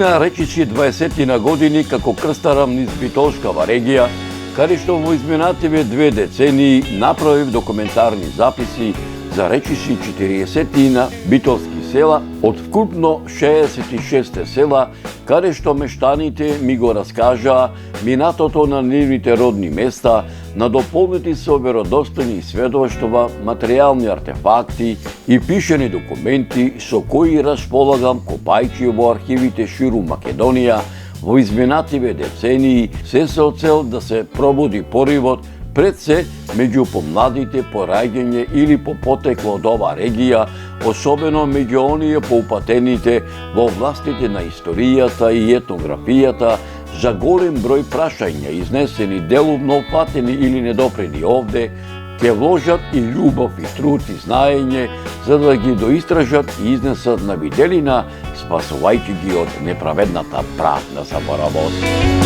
Измина речиси 20 години како крстарам низ Битолскава регија, каде што во изминативе 2 децении направив документарни записи за речиси 40 битолски села од вкупно 66 села, каде што мештаните ми го раскажаа минатото на нивните родни места, надополнети со веродостојни сведоштва, материјални артефакти и пишени документи со кои располагам копајќи во архивите ширум Македонија во изминативе децении, се со цел да се пробуди поривот пред се меѓу помладите по раѓање или по потекло од ова регија, особено меѓу оние поупатените во властите на историјата и етнографијата, за голем број прашања изнесени делумно опатени или недопрени овде, ќе вложат и љубов и труд и знаење за да ги доистражат и изнесат на виделина, спасувајќи ги од неправедната празна заборавот.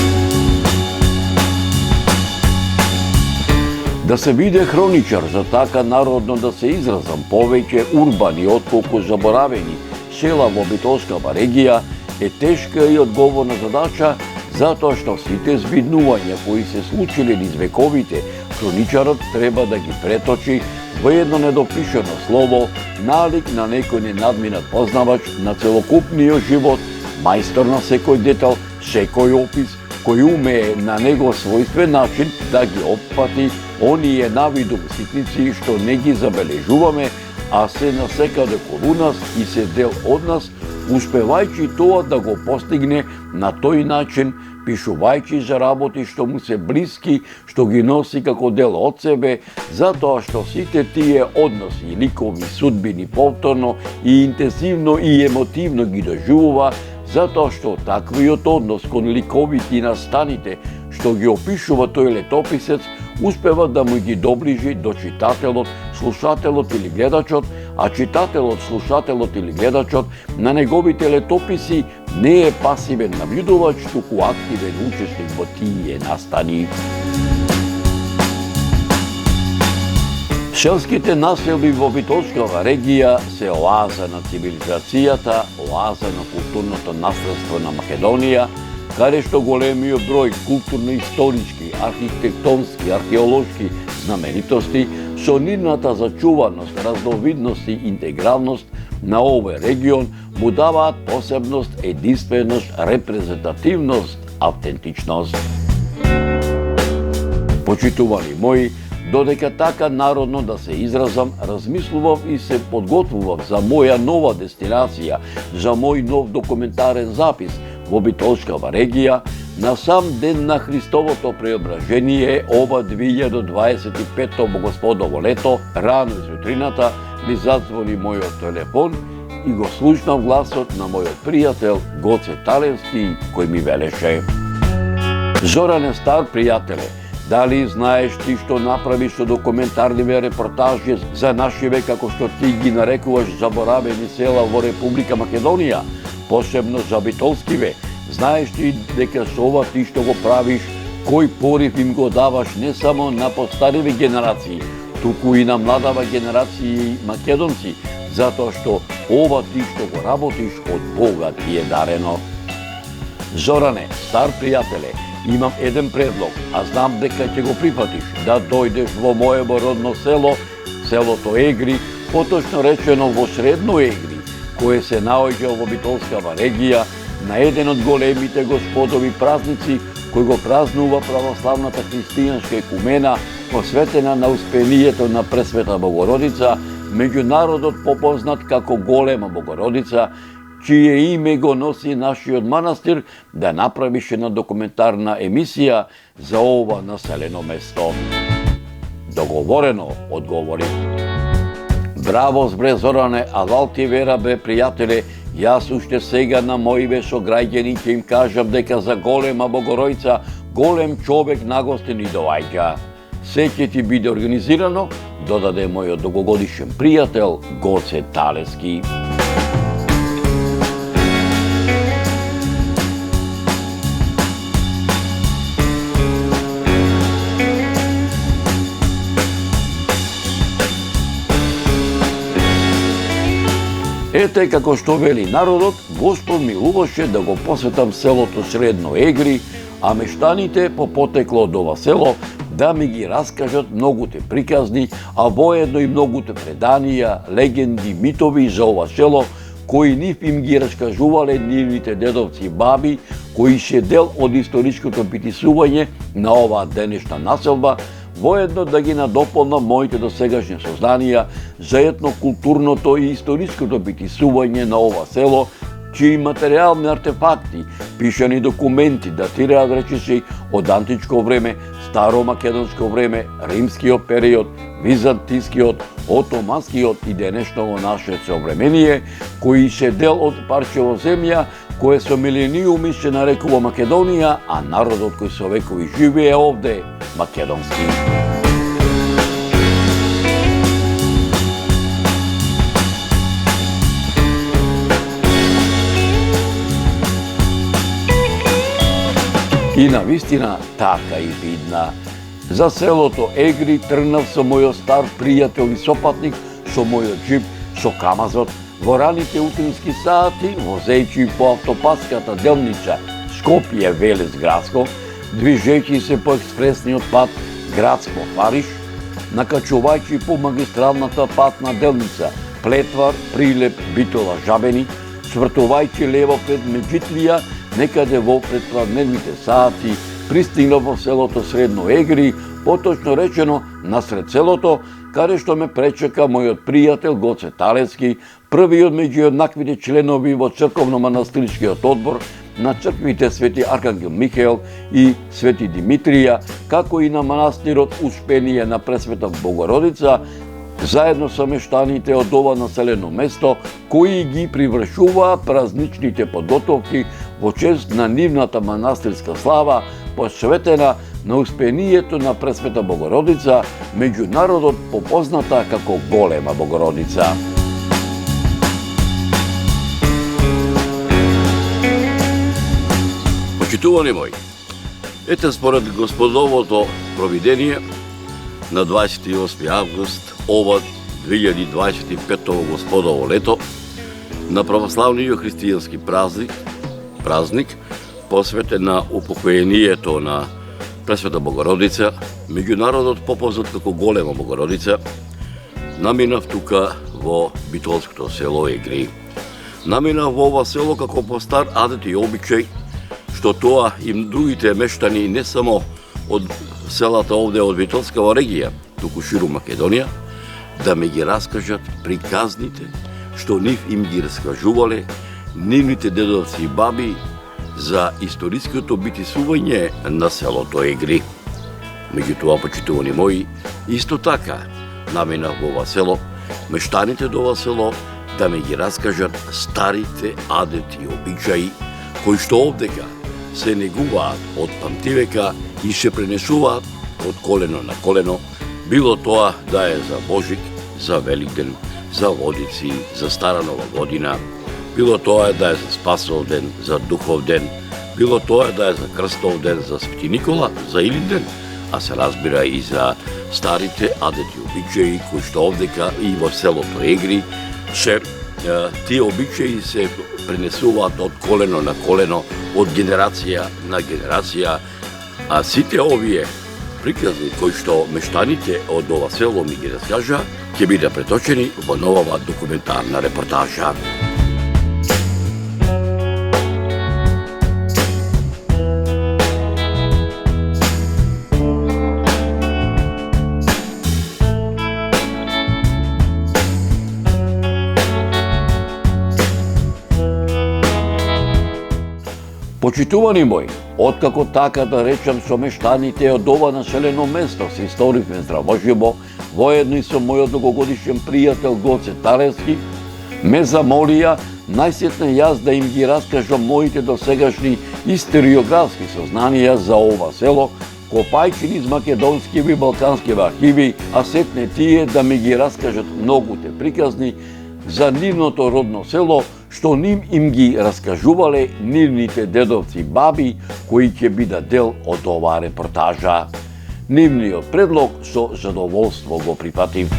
Да се биде хроничар за така народно да се изразам повеќе урбани отколку заборавени села во Битолскава регија е тешка и одговорна задача, затоа што сите збиднувања кои се случиле низ вековите, хроничарот треба да ги преточи во едно недопишано слово, налик на некој ненадминат познавач на целокупниот живот, мајстор на секој детал, секој опис, кој умее на него својствен начин да ги опфати оние навидум ситници што не ги забележуваме, а се насекаде околу нас и се дел од нас, успевајќи тоа да го постигне на тој начин, пишувајќи за работи што му се блиски, што ги носи како дел од себе, затоа што сите тие односи и ликови судбини повторно и интензивно и емотивно ги доживува, затоа што таквиот однос кон ликовите и настаните што ги опишува тој летописец успева да му ги доближи до читателот, слушателот или гледачот, а читателот, слушателот или гледачот на неговите летописи не е пасивен навидувач, туку активен учесник во тие настани. Селските населби во Битолскава регија се оаза на цивилизацијата, оаза на културното наследство на Македонија, каде што големиот број културно-исторички, архитектонски, археолошки знаменитости со нивната зачуваност, разновидност и интегралност на овој регион му даваат посебност, единственост, репрезентативност, автентичност. Почитувани мои, додека така народно да се изразам, размислував и се подготвував за моја нова дестинација, за мој нов документарен запис во Битолскава регија, на сам ден на Христовото преображение, ова 2025 Богосподово лето, рано изутрината, ми зазвони мојот телефон и го слушнав гласот на мојот пријател Гоце Таленски, кој ми велеше: Зоране, стар пријателе, дали знаеш ти што направиш со документарниве репортажи за нашиве, како што ти ги нарекуваш заборавени села во Република Македонија, посебно за Битолскиве? Знаеш ти дека со ова ти што го правиш, кој порив им го даваш не само на постариве генерации, туку и на младава генерација македонци, затоа што ова ти што го работиш од Бога ти е дарено. Зоране, стар пријателе, имам еден предлог, а знам дека ќе го прифатиш, да дојдеш во моето родно село, селото Егри, поточно речено во Средно Егри, кое се наоѓа во Битолскава регија, на еден од големите господови празници кој го празнува православната христијанска екумена, посветена на успението на Пресвета Богородица, меѓу народот попознат како Голема Богородица, чие име го носи нашиот манастир, да направиш една документарна емисија за ова населено место. Договорено, одговори. Браво, збре Зоране, алал ти вера, бе, пријателе, јас уште сега на моиве сограѓани ќе им кажам дека за Голема Богородица голем човек нагости ни доаѓа. Се ќе ти биде организирано, додаде мојот долгогодишен пријател Гоце Таленски. Ете, како што вели народот, Господ милуваше да го посветам селото Средно Егри, а мештаните по потекло од ова село да ми ги раскажат многуте приказни, а воедно и многуте преданија, легенди, митови за ова село, кои нив им ги раскажувале нивните дедовци и баби, кои се дел од историското приписување на оваа денешна населба, воедно да ги надополнам моите досегашни сознанија за етнокултурното и историското приписување на ова село, чии материјални артефакти, пишани документи датираат речиси од античко време, старомакедонско време, римскиот период, византискиот, отоманскиот и денешното наше современие, кои се дел од парчево земја, кое со милениуми се нарекува Македонија, а народот кој со векови живее овде, македонски. И навистина така и видна. За селото Егри тргнав со мојот стар пријател и сопатник, со мојот джип, со камазот, во раните утрински сати, возејќи по автопатската делница Скопје-Велес градско, движејќи се по експресниот пат Градско-Париж, накачувајќи по магистралната патна делница Плетвар, Прилеп, Битола, Жабени, свртувајќи лево пред Меджитлија, некаде во предпладневните сати, пристигнав во селото Средно Егри, поточно речено насред селото, каде што ме пречека мојот пријател Гоце Талецки, првиот меѓу еднаквите членови во црковно-манастирскиот одбор на црквите Свети Архангел Михаел и Свети Димитрија, како и на манастирот Успение на Пресвета Богородица, заедно со мештаните од ова населено место, кои ги привршуваа празничните подготовки во чест на нивната манастирска слава, посветена на успението на Пресвета Богородица, меѓу народот попозната како Голема Богородица. Почитувани мои, ете според Господовото провидение, на 28 август ова 2025 Господово лето, на православниот христијански празник, посветен на упокоението на Пресвета Богородица, меѓу народот попознат како Голема Богородица, наминав тука во битолското село Егри. Наминав во ова село како по стар адет и обичај, што тоа и другите мештани не само од селата овде од Битолскава регија, туку ширу Македонија, да ми ги раскажат приказните, што нив им ги раскажувале нивните дедовци и баби за историското битисување на селото Егри. Меѓутоа, почитувани мои, исто така наминав во ова село, мештаните до ова село да ми ги раскажат старите адети и обичаи, кои што овдека се негуваат од памтивека и се пренесуваат од колено на колено, било тоа да е за Божик, за Великден, за Водици, за Стара Нова година, било тоа да е за Спасов ден, за Духов ден, било тоа да е за Крстов ден, за Свети Никола, за Илинден, а се разбира и за старите адети обичаи кои што овдека и во селото Егри се тие обичаи се пренесуваат од колено на колено, од генерација на генерација, а сите овие приказни кои што мештаните од ова село ми ги раскажа, ќе биде преточени во новава документарна репортажа. Почитувани мои, откако така да речам со мештаните од ова населено место се историвме здравоживо, воедно и со мојот долгогодишен пријател Гоце Талецки, ме замолија најсетне јас да им ги раскажам моите досегашни историографски сознанија за ова село, копајќи низ македонскиви и балканскиви архиви, а сетне тие да ми ги раскажат многуте приказни за нивното родно село, што ним им ги раскажувале нивните дедовци и баби, кои ќе бидат дел од оваа репортажа. Нивниот предлог со задоволство го прифатив.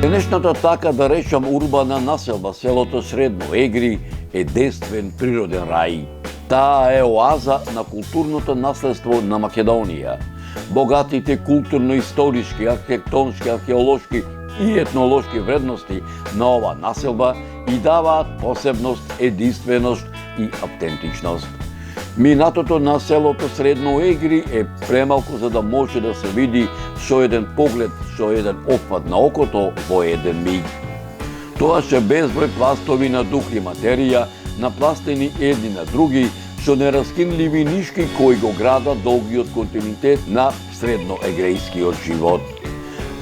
Денешната така да речам урбана населба селото Средно Егри е действен природен рај. Таа е оаза на културното наследство на Македонија. Богатите културно-историски, архитектонски, археолошки и етнолошки вредности на ова населба и даваат посебност, единственост и автентичност. Минатото на селото Средно Егри е премалку за да може да се види со еден поглед, со еден опфат на окото во еден миг. Тоа се безброј пластови на дух и материја, напластени едни на други, со нераскинливи нишки кои го градат долгиот континуитет на средноегрејскиот живот.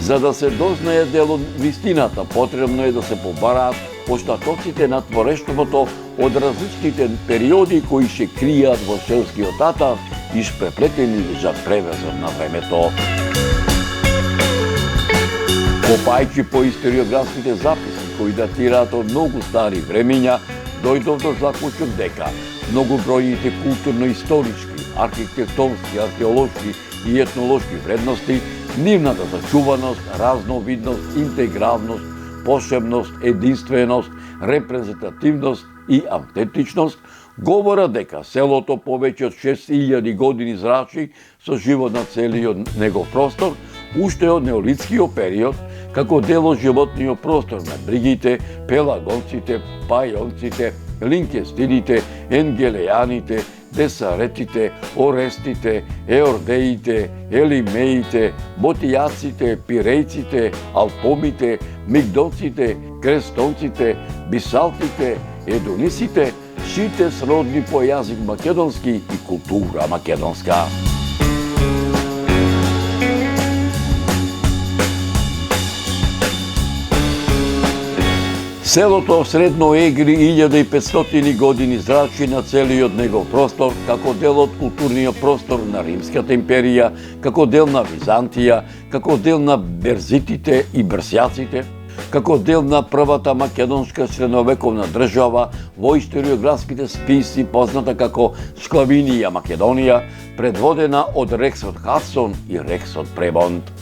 За да се дознае дел од вистината, потребно е да се побараат остатоците на творештвото од различните периоди кои се кријат во селскиот атар и испреплетени за превезот на времето. Копајќи по историографските записи кои датираат од многу стари времења, дојдов до заклучок дека многобројните културно-историски, архитектонски, археолошки и етнолошки вредности, нивната зачуваност, разновидност, интегралност, посебност, единственост, репрезентативност и автентичност говорат дека селото повеќе од 6000 години зрачи со живот на целиот негов простор, уште од неолитскиот период, како дел од животниот простор на бригите, пелагонците, пајонците, линкестидите, енгелејаните, десаретите, орестите, еордеите, елимеите, ботијаците, пирејците, алпомите, мигдоците, крестонците, бисалтите, едонисите, сите сродни по јазик македонски и култура македонска. Селото Средно Егри 1500 години зрачи на целиот негов простор, како дел од културниот простор на Римската империја, како дел на Византија, како дел на берзитите и брсјаците, како дел на првата македонска средновековна држава во историографските списи позната како Склавинија Македонија, предводена од Рексот Хадсон и Рексот Пребонд.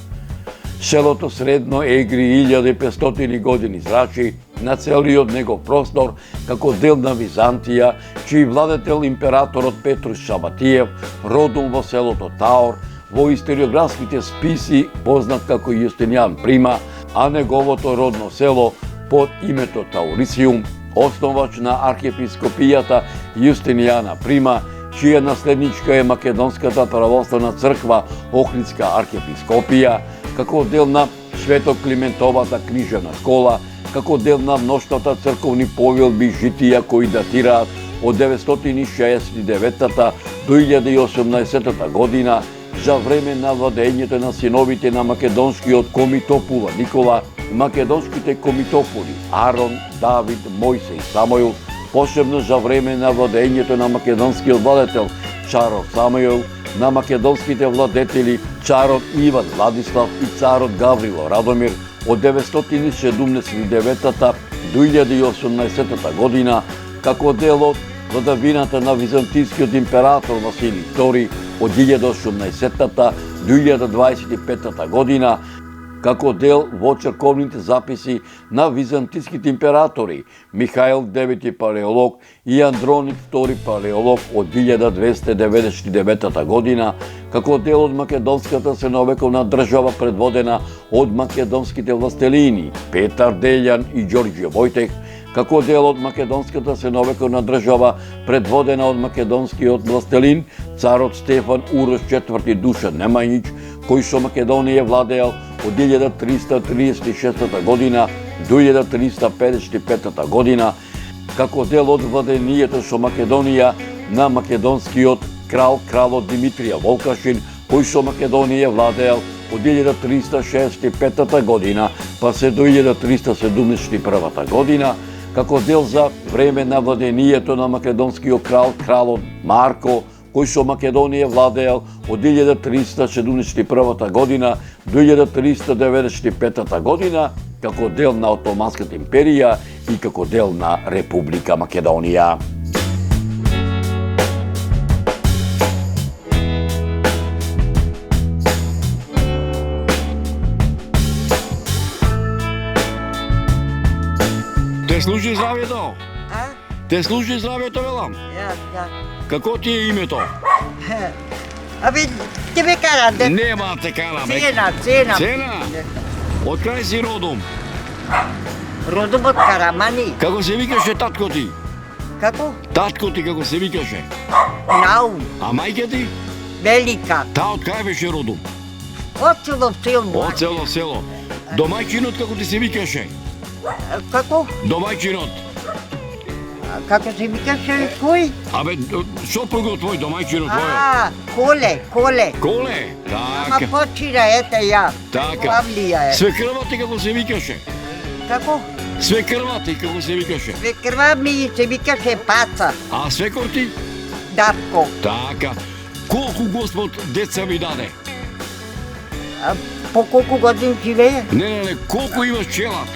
Селото Средно Егри 1500 години зрачи на целиот негов простор како дел на Византија, чиј владетел императорот Петрус Шабатиев родом во селото Таор, во историографските списи познат како Јустинијан Прима, а неговото родно село под името Таурисиум, основач на архиепископијата Јустинијана Прима, чија наследничка е Македонската православна црква Охридска архиепископија, како дел на Свето Климентовата книжевна школа, како дел на мноштвата црковни повелби и житија кои датираат од 969 до 1018 година, за време на владењето на синовите на македонскиот комитопула Никола, македонските комитополи Арон, Давид, Мојсе и Самоил, посебно за време на владењето на македонскиот владетел Царот Самоил, на македонските владетели царот Иван Владислав и царот Гаврило Радомир од 979 до 1018 година, како дел од владавината на византискиот император Василий II од 1018 до 1025 година, како дел во црковните записи на византиските императори Михаил IX Палеолог и Андроник II Палеолог од 1299 година, како дел од македонската средновековна држава предводена од македонските властелини Петар Делјан и Ѓорѓе Војтех, како дел од македонската средновековна држава предводена од македонскиот властелин царот Стефан Урош IV Душан Немањич, кој со Македонија владеел од 1336 година до 1355 година, како дел од владението со Македонија на македонскиот кралот Димитрија Волкашин, кој со Македонија владеел од 1365 година па се до 1371 година, како дел за време на владението на македонскиот кралот Марко, кој со Македонија владеел од 1371 година до 1395 година, како дел на Отоманската империја и како дел на Република Македонија. служи здравјето? А? Те служи здравјето, велам. Ja. Како ти е името? Абе, ти ме кара да... Нема те кара, бе. Цена. Цена? Од крај си родом? Родом од Карамани. Како се викаше татко ти? Како? Татко ти како се викаше? Наум. А мајка ти? Велика. Та од кај беше родом? Од цело село. Од цело село. Домајчинот како ти се викаше? Како? Домајчинот. Како се викаше кој? Абе, сопругот твој, домајчинот твој. Коле. Коле? Ама Така. почира, ете ја. Така. Павлија е. Свекрва ти како се викаше? Како? Свекрва ти како се викаше? Свекрва ми се викаше Паца. А свекор ти? Давко. Така. Колку Господ деца ви даде? По колку години живее? Не, колку имаш челат?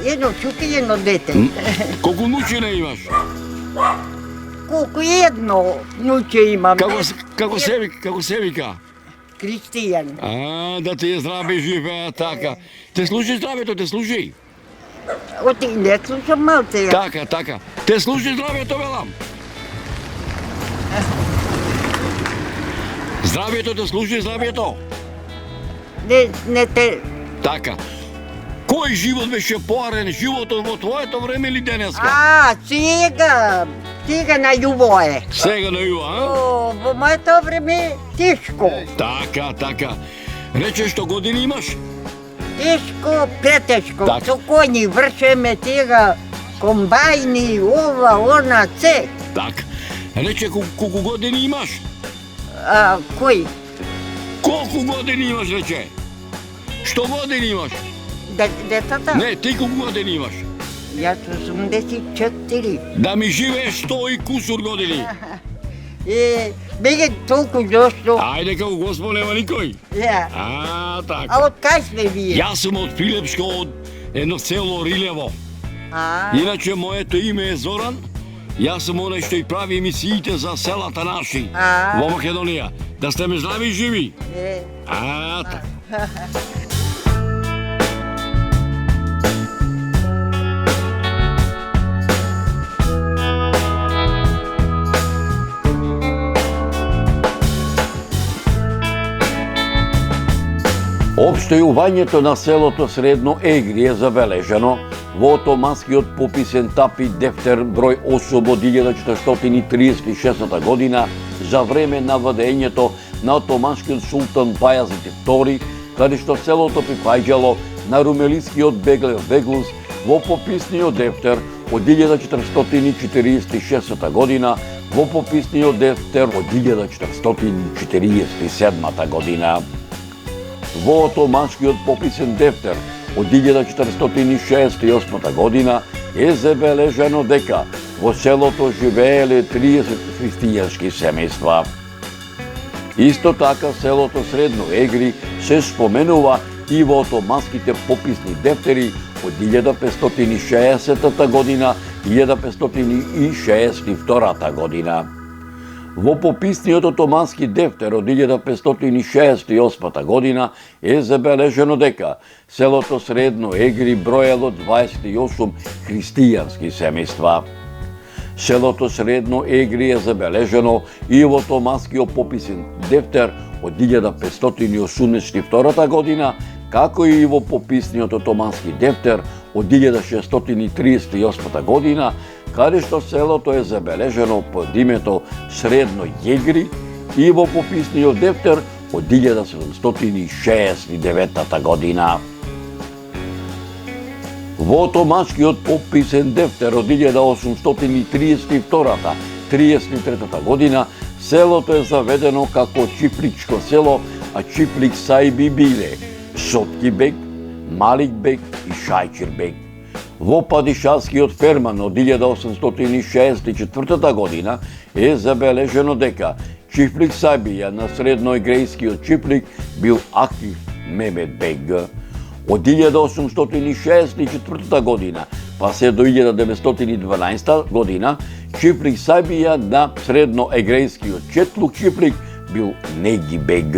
Едно чуки, едно дете. Колку нучина имаш? Колку едно нуче имам. Како се вика? Кристијан. Да ти е здраве живее, така. Те служи здравето, те служи. Оти не слушам малце. Така. Те служи здравето, велам. Здравето те служи здравето. Не те... Така. Кој живот беше поарен, животот во твоето време или денеска? Сега на јуво е. Сега на јува, а? Во моето време тешко. Така. Рече што години имаш? Тешко, претешко. Так. Со коњи вршеме сега комбајни, ова, она, се. Так. Рече колку години имаш? Кој? Колку години имаш, рече? Што години имаш? Децата? Не, ти колку години имаш? Јас 84. Да ми живееш 100 и кусур години. Беге толку зошто. Ајде, како Господ нема никој. Така. А од кај сме вие? Јас сум од Пилепско, од едно село Рилево. Иначе моето име е Зоран. Јас сум оној што и прави емисиите за селата наши во Македонија. Да сте ме здрави и живи. Така. Општејувањето на селото Средно Егри е забележано во отоманскиот пописен тапи дефтер број 8 од 1436 година за време на владењето на отоманскиот султан Бајазид II, каде што селото припаѓало на румелискиот Беглус во пописниот дефтер од 1446 година, во пописниот дефтер од 1447 година. Во отоманскиот пописен дефтер од 1468 година е забележано дека во селото живееле 30 христијански семејства. Исто така селото Средно Егри се споменува и во отоманските пописни дефтери од 1560 година и 1562 година. Во пописниот отомански дефтер од 1568 година е забележено дека селото Средно Егри броело 28 христијански семејства. Селото Средно Егри е забележено и во отоманскиот пописен дефтер од 1582 година, како и во пописниот отомански дефтер од 1638 година, каде што селото е забележено под името Средно Егри и во пописниот дефтер од 1769 година. Во отоманскиот пописен дефтер од 1832-33 година селото е заведено како Чипличко село, а Чиплик Сајби биле Сотки бег, Малик бег и Шајчир бег. Во падишавскиот ферман од 1864 година е забележено дека Чифлик Сајбија на средноегрејскиот Чиплик бил Акив Мемед бег. Од 1864 година па се до 1912 година Чифлик Сајбија на средноегрејскиот Четлук Чиплик бил Неги бег.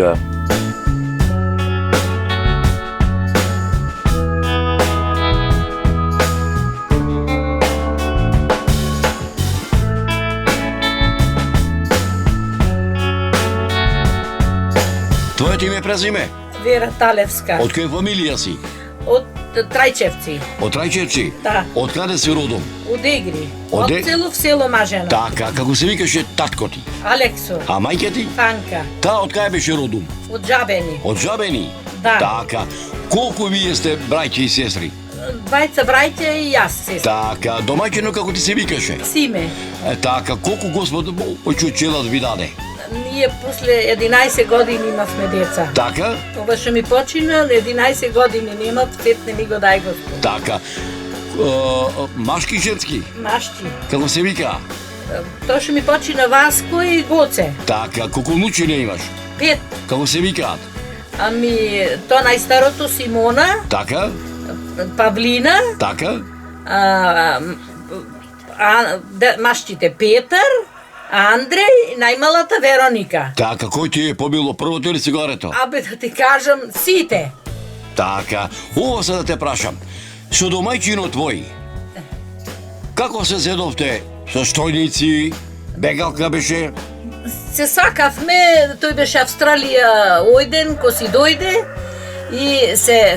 Твоето име презиме? Вера Талевска. Од која фамилија си? Од Трајчевци. Од Трајчевци? Да. Од каде си родом? Од Егри. Од Од село в село Мажена. Така, како се викаше татко ти? Алексо. А мајка ти? Фанка. Таа од кај беше родом? Од Жабени. Од Жабени? Да. Така. Колку вие сте браќа и сестри? Двајца браќа и јас сестра. Така, домаќино како ти се викаше? Симе. Така, колку Господ очучелат ви даде? Ние после 11 години имавме деца. Така? Ова што ми почина, 11 години немав, сет не ми го дај Господ. Така. Машки и женски? Машки. Како се вика? Тоа што ми почина Васко и Гоце. Така, колку внучиња имаш? 5. Како се викаат? Ами, тоа најстарото Симона, Така? Павлина, Така? машките Петар, Андреј и најмалата Вероника. Така, кој ти е побило првото или цигарето? Абе да ти кажам, сите. Така, ова се да те прашам. Со домајчино твој, како се зедовте? Со стојници? Бегалка беше? Се сакавме, тој беше Австралија ојден, ко си дојде и се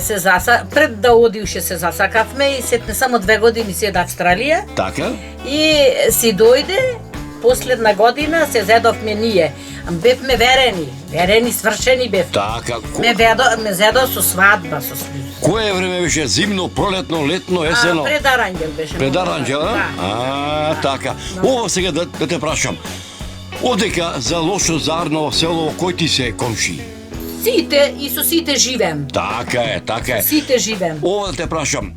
пред да оди уште се засакавме и сетне само 2 години си од Австралија Така? и си дојде, последна година се зедовме ние. Бевме верени, свршени бевме. Така, Ме зедо со свадба, со слуз. кое време беше? Зимно, пролетно, летно, есено? Пред Аранџел беше. Пред Аранџел, а? Да. Така. Ова сега да те прашам. Одека за Лошо Зарново село, кој ти се комши? Сите и со сите живеем. Така е, така е. Сите живеем. Ова да те прашам.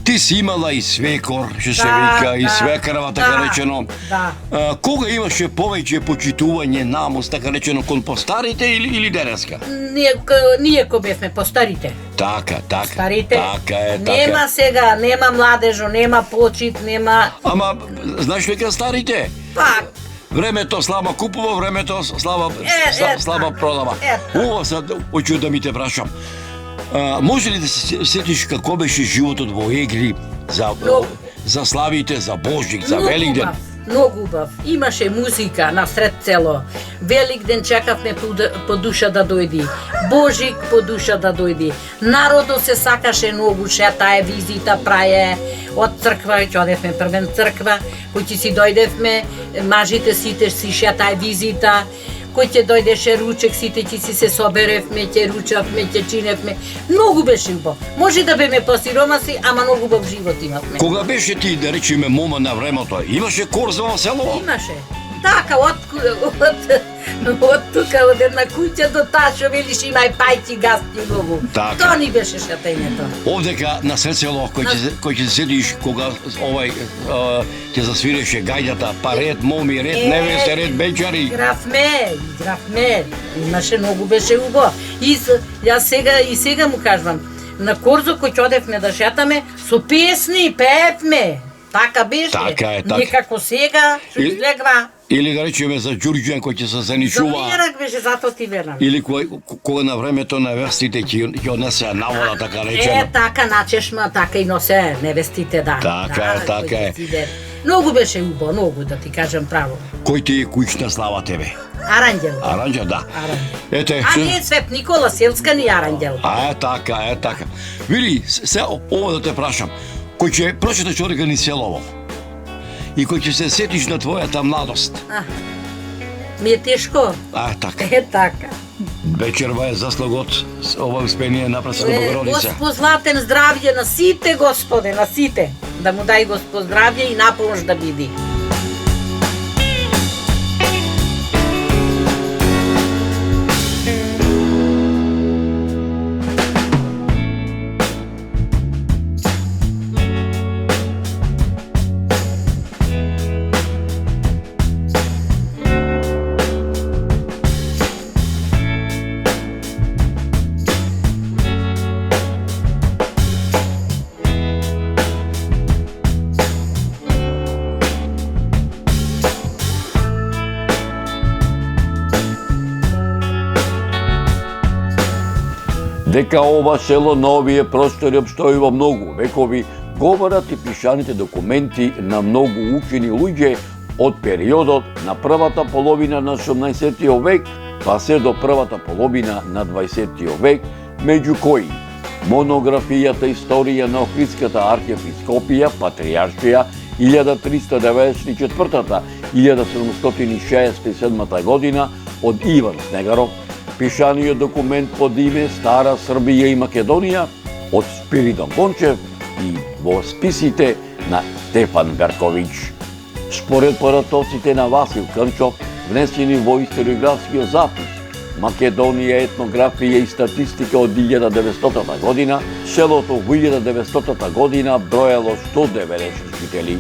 Ти си имала и свекор, што се Да, вика, и да, свекрава, така да, речено. да. Кога имаше повеќе почитување намус, така речено, кон постарите или денеска? Ние ко бевме постарите. Така, така. Старите. Така е, така. Нема сега, нема младежо, нема почит, нема... Ама, знаеш ли ка старите? Пак. Времето слаба купува, времето слаба продава. Ова sad hoću да ми те прашам. Може ли да се сетиш како беше животот во Егри за славите, за Божик, за Великден? Многу убав. Имаше музика на сред село. Великден чекавме по душа да дојди. Божик по душа да дојди. Народот се сакаше многу, шетае, визита праје. Од црква, ќе одевме првен црква, кој ќе си дојдевме, мажите сите си шетае визита. Кој ќе дојдеше ручек, сите ќе си се соберевме, ќе ручавме, ќе чиневме. Многу беше убав. Може да беме посиромаси, ама многу убав живот имавме. Кога беше ти, да речеме, мома на времето, имаше корза во село? Имаше. Така, од тука, од една куќа до таа што велиш имај пајци, гасти многу. Така. Тоа ни беше шатењето. Овдека на сред село, кој ќе седиш кога ќе засвиреше гајдата, па ред моми, ред невесте, ред бејчари. Игравме. Имаше многу беше убаво. Јас сега му кажувам, на корзо кој ќе одевме да шетаме, со песни пеевме. Така беше. Така е, така. Не како сега, што излегва. Или да речеме за Ѓурѓан кој ќе се заничува. За мерак беше, затоа ти верам. Или кога на времето невестите ќе однесеа навода, така речено. Така на чешма, така и носе невестите, да. Така е. Многу беше убаво, многу, да ти кажам право. Кој ти е куќна слава тебе? Аранџел. Аранџел, да. Ете. А ние Свет Никола Селска ни Аранџел. Така. Види, се ова да те прашам. Кој ќе прочиташ органи селово и кој ќе се сетиш на твојата младост. Ми е тешко. Така. Така. Вечерва е заслугот ова успение на Пресвета Богородица. Господ златен здравје на сите, Господе, на сите. Да му дај Господ здравје и напомош да биди. Дека ова село на овие простори обстојува многу векови, говорат и пишаните документи на многу учени луѓе од периодот на првата половина на 18 век па се до првата половина на 20. век, меѓу кои монографијата Историја на Охридската архиепископија, Патријаршија, 1394-1767 година од Иван Снегаров, пишаниот документ под име Стара Србија и Македонија од Спиридон Кончев и во списите на Стефан Берковиќ. Според поратоците на Васил Крнчов, внесени во историографскиот запис Македонија, етнографија и статистика од 1900 година, селото во 1900 година броело 190 жители.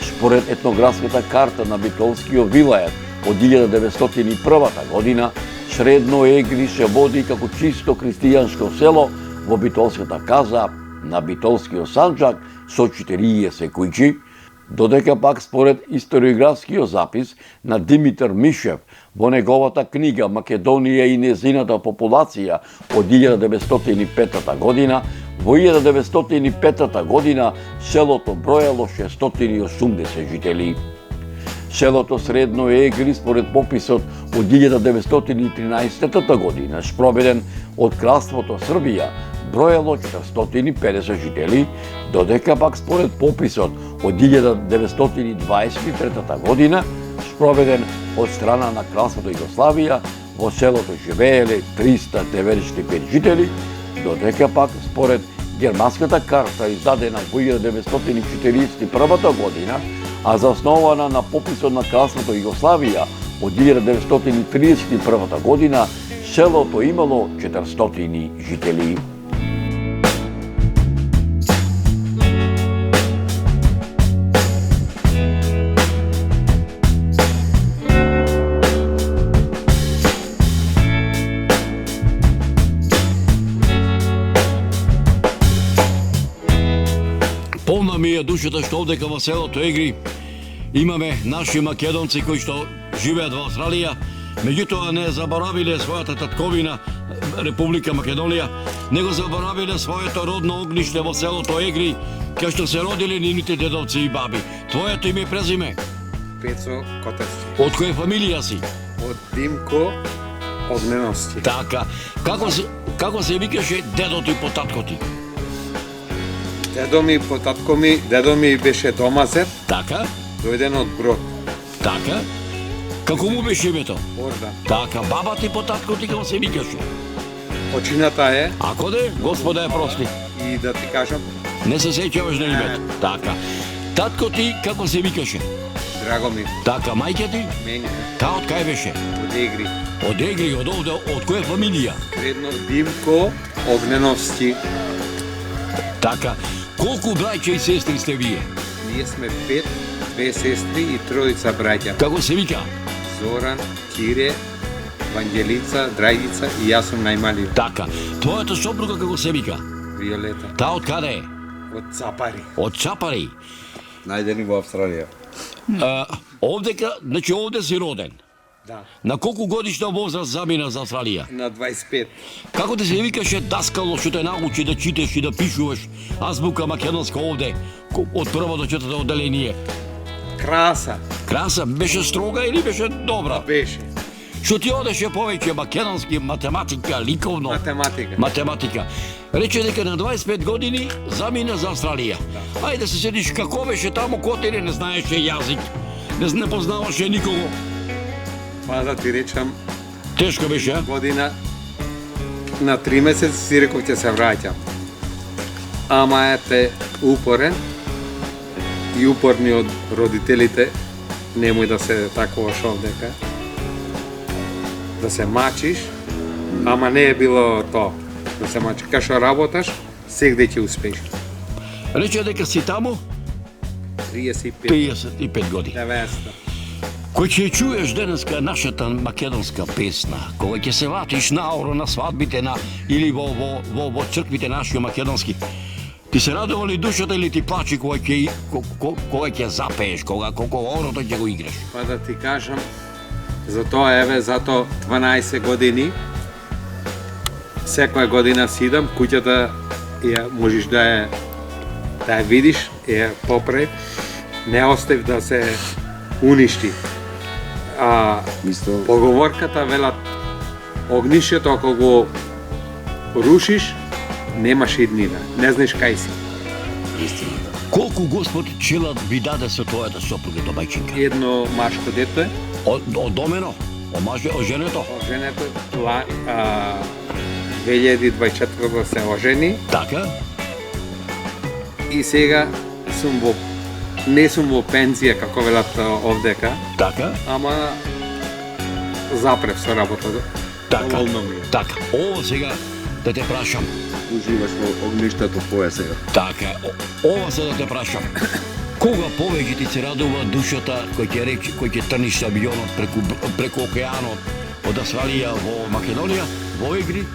Според етнографската карта на Битолскиот вилајат од 1901 година, Средно Егри се води како чисто христијанско село во Битолската каза на Битолскиот Санџак со 40 куќи, додека пак според историографскиот запис на Димитар Мишев во неговата книга Македонија и незината популација од 1905 година, во 1905 година селото броело 680 жители. Селото Средно Егри според пописот од 1913 година, спроведен од Кралството Србија, броело 450 жители, додека пак според пописот од 1923 година, спроведен од страна на Кралството Југославија, во селото живееле 395 жители, додека пак според германската карта издадена во 1941 година, а заснована на пописот на Кралството Југославија од 1931 година, селото имало 400 жители. Полна ми е душата што овдека во селото Егри имаме наши македонци кои што живеат во Австралија, меѓутоа не заборавиле својата татковина Република Македонија, него заборавиле своето родно огниште во селото Егри, кај што се родиле нивните дедовци и баби. Твоето име и презиме? Пецо Котевски. Од која фамилија си? Од Димко Огнености. Така. Како се викаше дедо ти по татко ти? Дедо ми по татко ми, дедо ми беше домазет, Така? дојден од Брод. Така? Како му беше името? Ордан. Така, баба ти по татко ти како се викаше? Очината е Ако де, Господа е прости. и да ти кажам, Не се сеќаваш на името. Така. Татко ти како се викаше? Драгомир, Така, мајка ти? Менка, Та од кај беше? од Егри. Од Егри, од овде, од која фамилија? Средно Димко Огнености. Така. Колку браќа и сестри сте вие? Ние сме 5, 2 сестри и тројца браќа. Како се вика? Зоран, Кире, Вангелица, Драгица и јас сум најмалиот. Така. Твојата сопруга како се вика? Виолета. Та од каде е? Од Цапари. Од Чапари. Најдени во Австралија. Овдека, значи овде си роден. Да. На колку годишна возраст замина за Австралија? На 25. Како те се викаше даскало што те научи да читаш и да пишуваш азбука македонска овде, од прво до четврто одделение? Краса Краса беше строга или беше добра? беше. Што ти одеше повеќе македонски, математика, ликовно? Математика. Математика. Рече дека на 25 години замина за Австралија. Ајде да се седиш како беше таму, Котире не знаеше јазик, не познаваше никого. Па да ти речам, Тешко беше, а? година на 3 месеци си реков ќе се враќам. Ама ете упорен и упорни од родителите, немој да се такуваш овдека. Да се мачиш, ама не е било тоа. Да се мачиш, кај што работаш, сегде ќе успееш. Рече дека си таму 35, 35 години. 90. Кој ќе чуеш денеска нашата македонска песна, кога ќе се ватиш наоро на свадбите или во црквите наши македонски, ти се радува ли душата или ти плачи кога ќе запееш, кога орото ќе го играш? Па да ти кажам, за тоа зато 12 години, секоја година си идам, куќата можеш да ја видиш, попре, не остави да се уништи. Поговорката велат огнишето ако го рушиш, немаш иднина, не знаеш кај си. Колку Господ чела ви даде со твојата сопруга домајчинка? Едно машко дете, Од домено, о женето. оженето 2024 се ожени Така? и сега не сум во пензија како велат овдека, Така? ама запрев со работата. Така. Доволно ми е. Така. Ово сега да те прашам. Уживаш во огништето твое сега. Така, ова се да те прашам. Кога повеќе ти се радува душата кој ќе трниш со авионот преку океанот од Австралија во Македонија, во игри,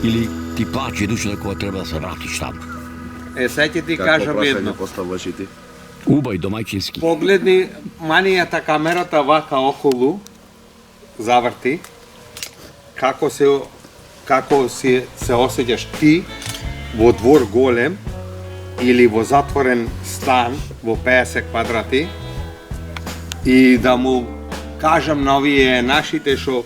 или ти плаче душата кога треба да се вратиш таму? Сега ќе ти Какво кажам прашање едно. поставуваш и ти? Убај домајчински. Погледни манијата камерата вака околу, заврти, како се осеќаш ти во двор голем или во затворен стан во 50 квадрати и да му кажам на овие нашите што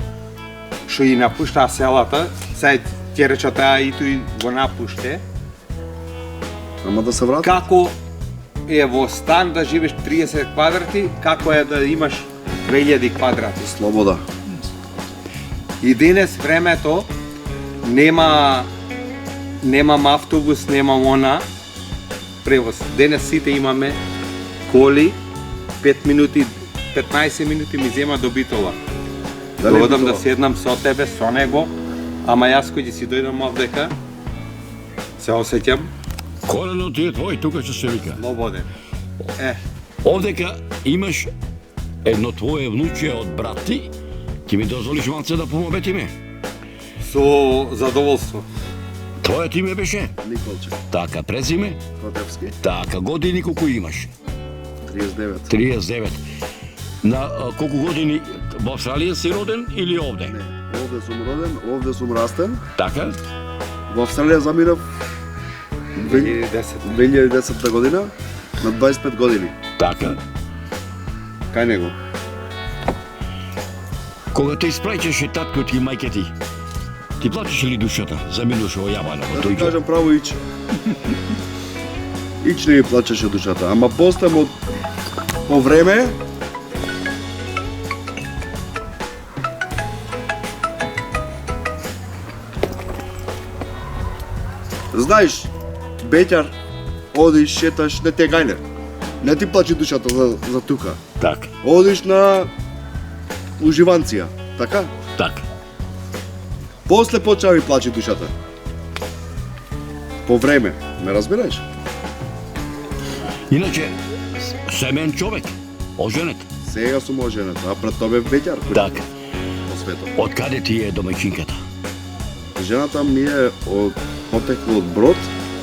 и напуштаа селата, сега ќе речат и тој го напуште, Ама да се врати? како е во стан да живееш 30 квадрати, како е да имаш 2000 квадрати. Слобода. И денес времето немам автобус, немам она превоз. Денес сите имаме коли, 15 минути ми зема до Битола. Дали Додам Битола? да седнам со тебе, со него, ама јас кој ќе си дојдам овдека, се осеќам Коленот ти е твој, тука ќе се вика. слободен. Овдека имаш едно твое внуче од брат ти, ќе ми дозволиш малце да помобетиме? Со задоволство. Твојот име беше? Николче. Така, презиме? Котевски. Така, години колку имаш? 39. 39. На колку години во Австралија си роден или овде? Не, овде сум роден, овде сум растен. Така? Во Австралија заминав 2010. 2010 година на 25 години. Така. Кај него? Кога те испраќаше таткот и мајке ти плачеше ли душата? Заминуваш во јабано во Да ти тој кажам право Ич. Ич не ми плачеше душата, ама после по време знаеш, беќар, одиш, шеташ, не те гајне. Не ти плаче душата за тука. Така, Одиш на уживанција, така? така. После почна ми плаче душата. По време, ме разбираш? Иначе, семен човек, оженет. Сега сум оженет, а пред тоа бев беќар кој Така. по светот. Од каде ти е домајчинката? Жената ми е потекла од Брод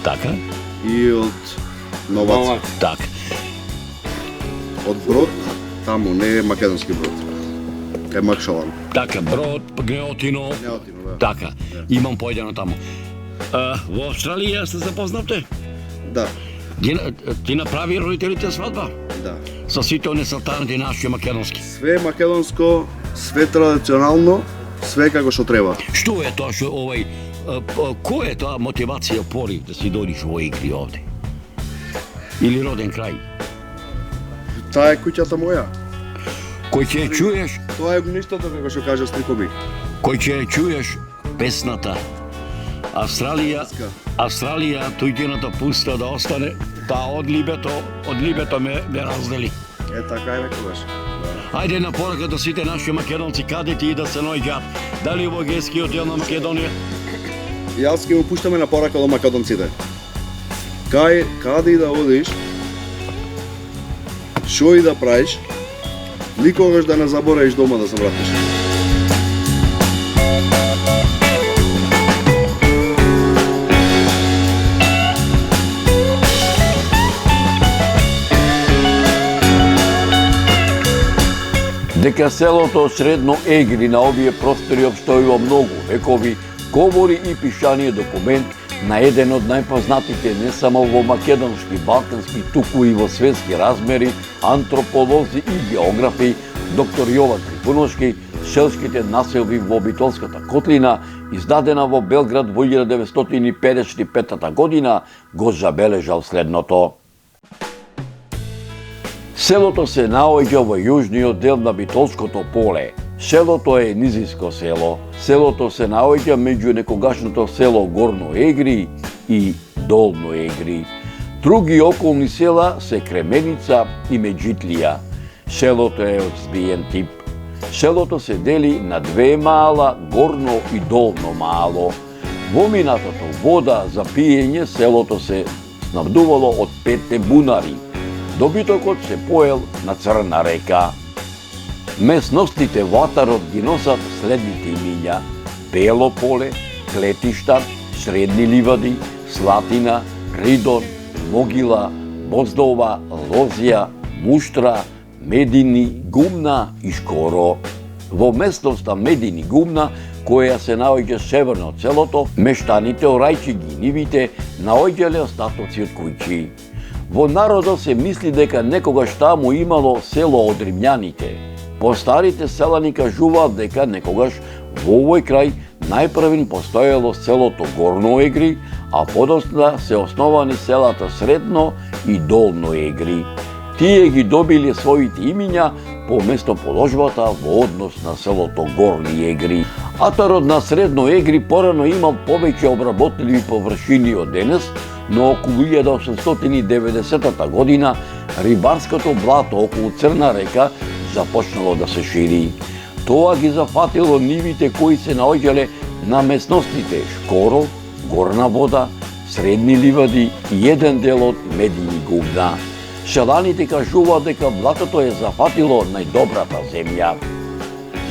Така? и од Новац. Така. Од Брод, таму, не е македонски Брод. Кај Макшалан. Така, Брод, Гнеотино. Неотино, да. Така, имам појдено таму. Во Австралија се запознавте? Да, Ти направи родителите свадба? да. Со сите оние салтанати наши македонски. Све македонско, све традиционално, све како што треба. Што е тоа што која е тоа мотивација порив да си дојдеш во игри овде? Или роден крај? Таа е куќата моја. Кој ќе ја чуеш, Тоа е огништото како што кажа стрiko ми. кој ќе ја чуеш песната Австралија туѓината пуста да остане, таа од либето ме раздели. Е така е некогаш. Ајде една порака до сите наши македонци, каде ти и да се наоѓаат, дали во гејскиот дел на Македонија? Јас ќе му пуштаме на порака до македонците. Каде и да одиш, што и да правиш, никогаш да не заборавиш дома да се вратиш. Дека селото средно Егри на овие простори обстојува многу векови, говори и пишаниот документ на еден од најпознатите не само во македонски, балкански, туку и во светски размери, антрополози и географи, доктор Јован Трифуновски, селските населби во Битолската котлина, издадена во Белград во 1955 година, го забележал следното. Селото се наоѓа во јужниот дел на Битолското поле. Селото е низиско село. Селото се наоѓа меѓу некогашното село Горно Егри и Долно Егри. Други околни села се Кременица и Меджитлија. Селото е од збиен тип. Селото се дели на две мала, Горно и Долно мало. Во минатото вода за пиење селото се снабдувало од 5 бунари. Добитокот се поел на Црна река. Местностите во атарот ги носат следните имиња: Бело поле, Клетишта, Средни ливади, Слатина, Ридон, Могила, Боздова, Лозија, Муштра, Медини, Гумна и Шкоро. Во местноста Медини Гумна, која се наоѓа северно од селото, мештаните Орајчи ги нивите наоѓале остатоци од куќи. Во народот се мисли дека некогаш таму имало село од римјаните. Постарите селани кажуваат дека некогаш во овој крај најпрвен постоело селото Горно Егри, а подоцна се основани селата Средно и Долно Егри. Тие ги добиле своите имиња по местоположбата во однос на селото Горни Егри. Атарот на Средно Егри порано имал повеќе обработливи површини од денес, но околу 1890 година рибарското блато околу Црна река започнало да се шири. Тоа ги зафатило нивите кои се наоѓале на местностите Шкоро, Горна Вода, Средни ливади и еден дел од Медини Гумна. Селаните кажуваат дека блатото е зафатило најдобрата земја.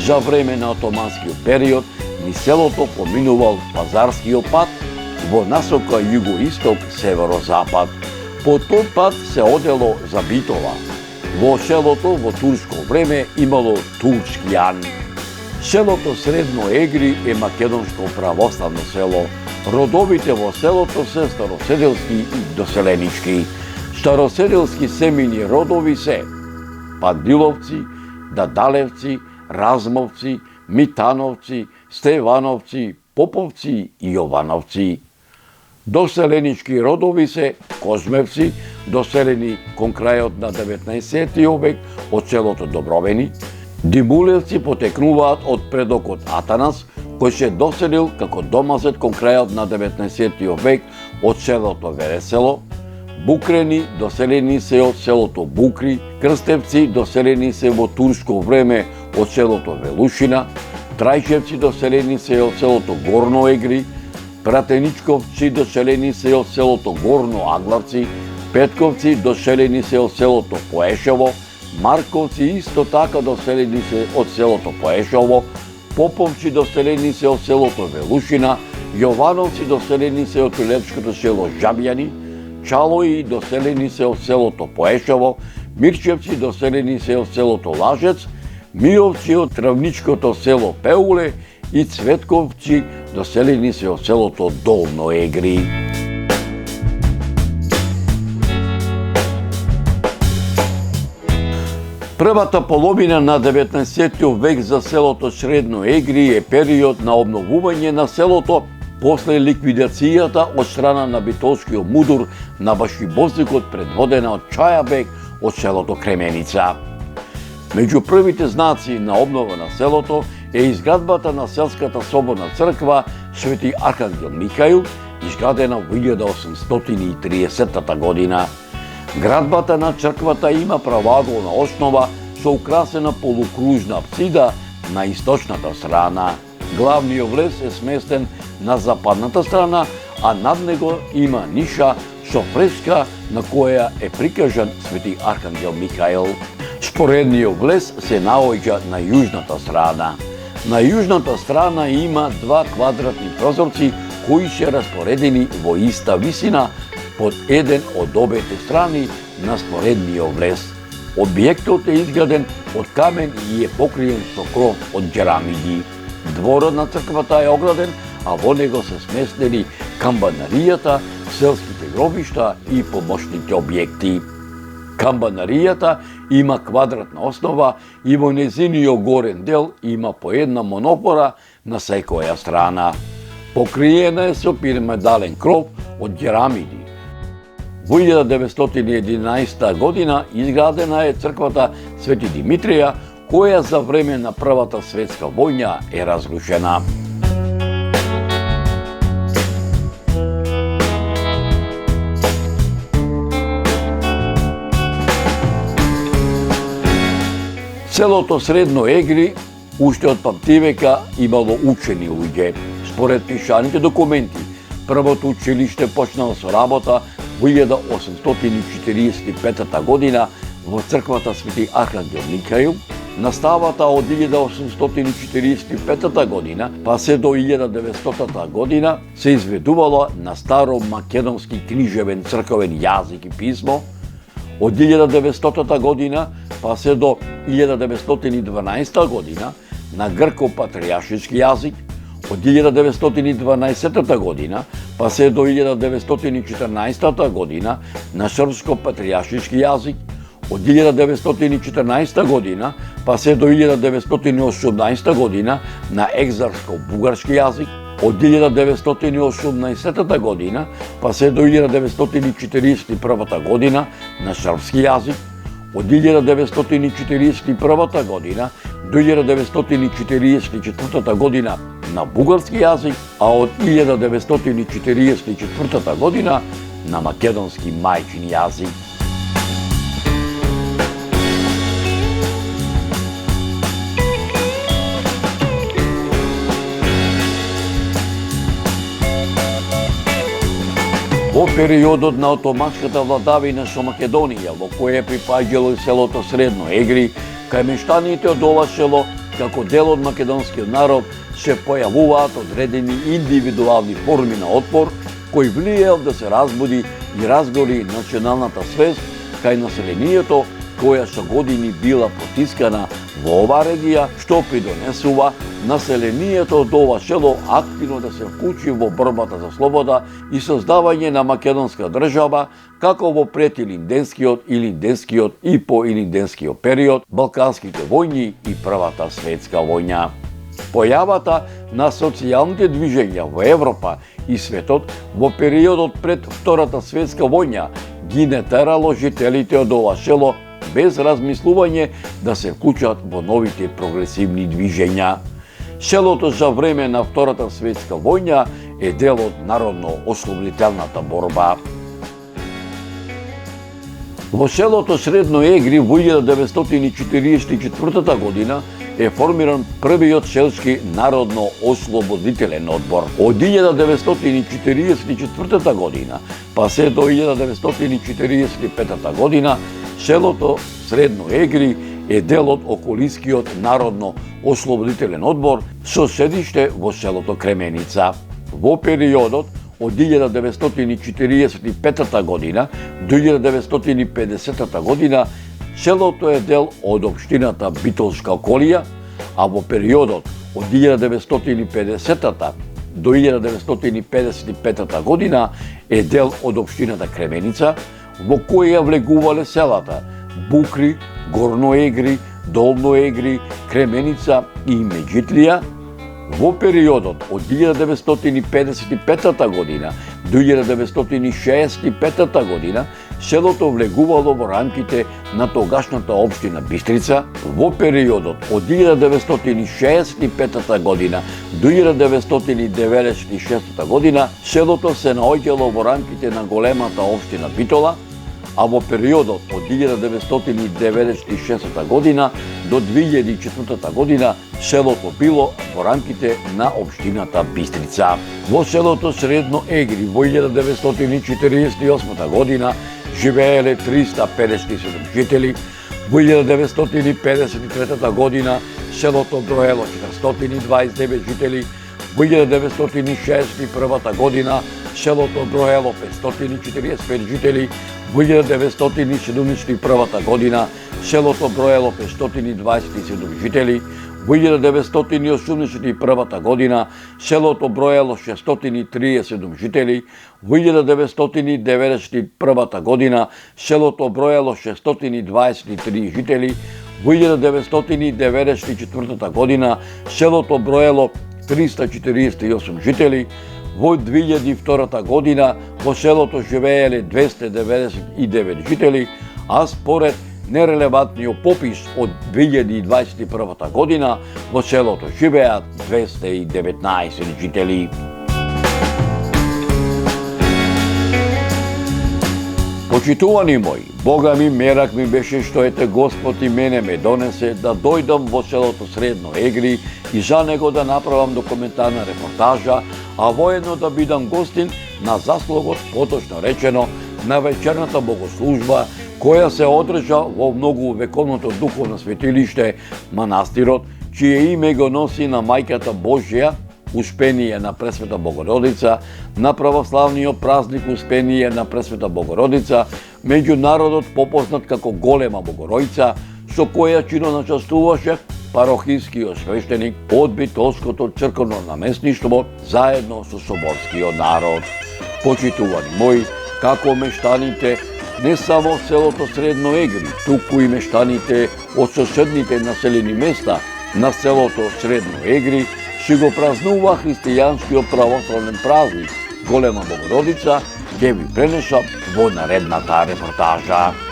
За време на отоманскиот период низ селото поминувал пазарскиот пат во насока југо-исток, северо-запад. По тој пат се одело за Битола. Во селото во турско време имало турски јан. Селото Средно Егри е македонско православно село. Родовите во селото се староседелски и доселенички. Староседелски семени родови се Пандиловци, Дадалевци, Размовци, Митановци, Стевановци, Поповци и Јовановци. Доселенички родови се Козмевци, доселени кон крајот на 19. век од селото Добровени. Димулевци потекнуваат од предокот Атанас, кој се доселил како домазет кон крајот на 19. век од селото Вересело. Букрени доселени се од селото Букри, Крстевци доселени се во турско време од селото Велушина, Трајчевци доселени се од селото Горно Егри, Пратеничковци доселени се од селото Горно Аглавци, Петковци доселени се од селото Поешево, Марковци исто така доселени се од селото Поешево, Поповци доселени се од селото Велушина, Јовановци доселени се од прилепското село Жабјани, Чалои доселени се од селото Поешево, Мирчевци доселени се од селото Лажец, Миовци од травничкото село Пеуле и Цветковци доселени се од селото Долно Егри. Првата половина на 19. век за селото Средно Егри е период на обновување на селото после ликвидацијата од страна на битолскиот мудур на башибозникот предводена од Чајабек од селото Кременица. Меѓу првите знаци на обнова на селото е изградбата на селската соборна црква Свети Архангел Михаил, изградена во 1830 година. Градбата на црквата има правоаголна основа со украсена полукружна апсида на источната страна. Главниот влез е сместен на западната страна, а над него има ниша со фреска на која е прикажан Свети Архангел Михаил. Споредниот влез се наоѓа на јужната страна. На јужната страна има два квадратни прозорци кои се распоредени во иста висина под еден од обете страни на споредниот влез. Објектот е изграден од камен и е покриен со кров од џерамиди. Дворот на црквата е ограден, а во него се сместени камбанаријата, селските гробишта и помошните објекти. Камбанаријата има квадратна основа и во незиниот горен дел има по една монопора на секоја страна. Покриена е со пирамидален кров од керамиди. Во 1911 година изградена е црквата Свети Димитрија, која за време на Првата светска војна е разрушена. Целото Средно Егри уште од памтивека имало учени луѓе. Според пишаните документи, првото училиште почнало со работа во 1845 година во црквата Свети Архангел Михаил. Наставата од 1845 година па се до 1900 година се изведувала на старо македонски книжевен црковен јазик и писмо. Од 1900 година па се до 1912 година на грко-патријашички јазик, од 1912 година па се до 1914 година на српско-патријашички јазик, од 1914 година па се до 1918 година на екзарско-бугарски јазик, од 1918 година па се до 1941 година на српски јазик, од 1941 година до 1944 година на бугарски јазик, а од 1944 година на македонски мајчин јазик. Во периодот на отоманската владавина со Македонија, во која припаѓало и селото Средно Егри, кај мештаните од ова село, како дел од македонскиот народ, се појавуваат одредени индивидуални форми на отпор, кој влијал да се разбуди и разгори националната свест кај населението, која со години била потискана во оваа регија, што придонесува населението од ова село активно да се вклучи во борбата за слобода и создавање на македонска држава, како во предилинденскиот, илинденскиот и поилинденскиот период, балканските војни и Првата светска војна. Појавата на социјалните движења во Европа и светот во периодот пред Втората светска војна ги натерало жителите од ова село без размислување да се вклучат во новите прогресивни движења. Селото за време на Втората светска војна е дел од народно-ослободителната борба. Во селото Средно Егри во 1944 година е формиран првиот селски народно-ослободителен одбор. Од 1944 година па се до 1945 година селото Средно Егри е дел од околискиот народно-ослободителен одбор со седиште во селото Кременица. Во периодот од 1945 година до 1950 година селото е дел од општината Битолска околија, а во периодот од 1950 до 1955 година е дел од општината Кременица, во која влегувале селата Букри, Горно Егри, Долно Егри, Кременица и Меѓитлија. Во периодот од 1955 година до 1965 година селото влегувало во рамките на тогашната општина Бистрица. Во периодот од 1965 година до 1996 година селото се наоѓало во рамките на големата општина Битола, а во периодот од 1996 година до 2004 година селото било во рамките на општината Бистрица. Во селото Средно Егри во 1948 година живееле 357 жители, во 1953 година селото броело 429 жители, во 1961 година селото броело 545 жители, во 1971 година селото броело 527 жители, Во 1981 година селото броело 637 жители, во 1991 година селото броело 623 жители, во 1994 година селото броело 348 жители, во 2002 година во селото живееле 299 жители, а според нерелевантниот попис од 2021 година во селото живеат 219 жители. Почитувани мои, Бога ми мерак ми беше што ете Господ и мене ме донесе да дојдам во селото Средно Егри и за него да направам документарна репортажа, а воедно да бидам гостин на заслугот, поточно речено, на вечерната богослужба која се одржа во многу вековното духовно светилиште манастирот, чие име го носи на Мајката Божја, Успение на Пресвета Богородица, на православниот празник Успение на Пресвета Богородица, меѓу народот попознат како Голема Богоројца, со која чино начестуваше парохискиот свештеник од Битолското црковно наместништво заедно со соборскиот народ. Почитувани мои, како мештаните не само селото Средно Егри, туку и мештаните од соседните населени места на селото Средно Егри си го празнува христијанскиот православен празник Голема Богородица, ќе ви пренесам во наредната репортажа.